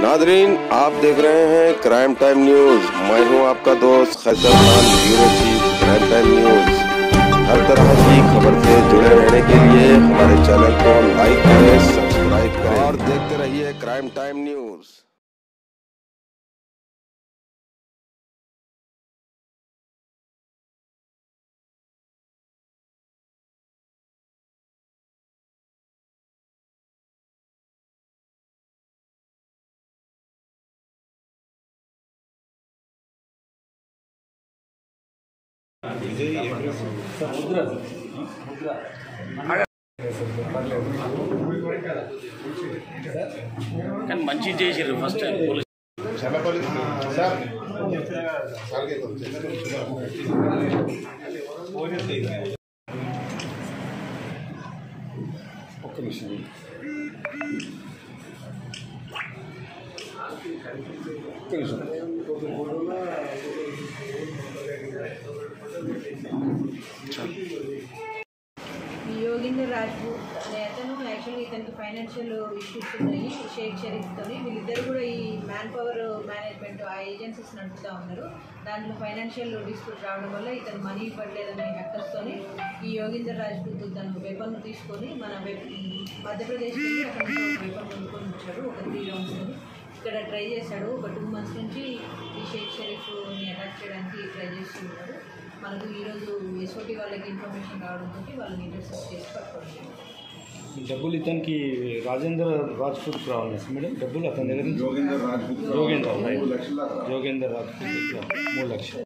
Nadreen, आप देख रहे हैं क्राइम टाइम न्यूज। मैं हूं आपका दोस्त Khaiser Khan, bureau chief crime time news. हर तरह की खबर से जुड़े रहने के लिए हमारे चैनल को लाइक करें, सब्सक्राइब करें और देखते रहिए क्राइम टाइम न्यूज। కానీ మంచి చేసారు ఫస్ట్ టైం పోలీస్ ఒక్క నిమిషం యోగేందర్ రాజ్పూత్ అనే అతను యాక్చువల్గా ఇతనికి ఫైనాన్షియల్ ఇష్యూస్ ఉన్నాయి షేక్ షరీఫ్తో. వీళ్ళిద్దరు కూడా ఈ మ్యాన్ పవర్ మేనేజ్మెంట్ ఆ ఏజెన్సీస్ నడుపుతూ ఉన్నారు. దాంట్లో ఫైనాన్షియల్ డిస్ప్యూట్ రావడం వల్ల ఇతను మనీ ఇవ్వట్లేదనే అక్కస్తోని ఈ యోగేందర్ రాజ్పూత్ తను వెపన్ తీసుకొని మన మధ్యప్రదేశ్ వెళ్ళి అక్కడ నుంచి ఒక వెపన్ కొనుక్కొని వచ్చాడు, ఒక 3 rounds. ఇక్కడ ట్రై చేశాడు. ఒక 2 months నుంచి ఈ షేక్ షరీఫ్ని అటాక్ చేయడానికి ట్రై చేస్తున్నాడు. మనకు ఈరోజు ఎస్ఓటీ వాళ్ళకి ఇన్ఫర్మేషన్ రావడంతో వాళ్ళని ఇంటర్సెప్ట్ చేసి పట్టుకోవాలి. డబ్బులు ఇతనికి రాజేంద్ర రాజ్పూత్ రావాలి మేడం. డబ్బులు అతని దగ్గర నుంచి యోగేందర్ రాజ్పూత్ 3 లక్షలు.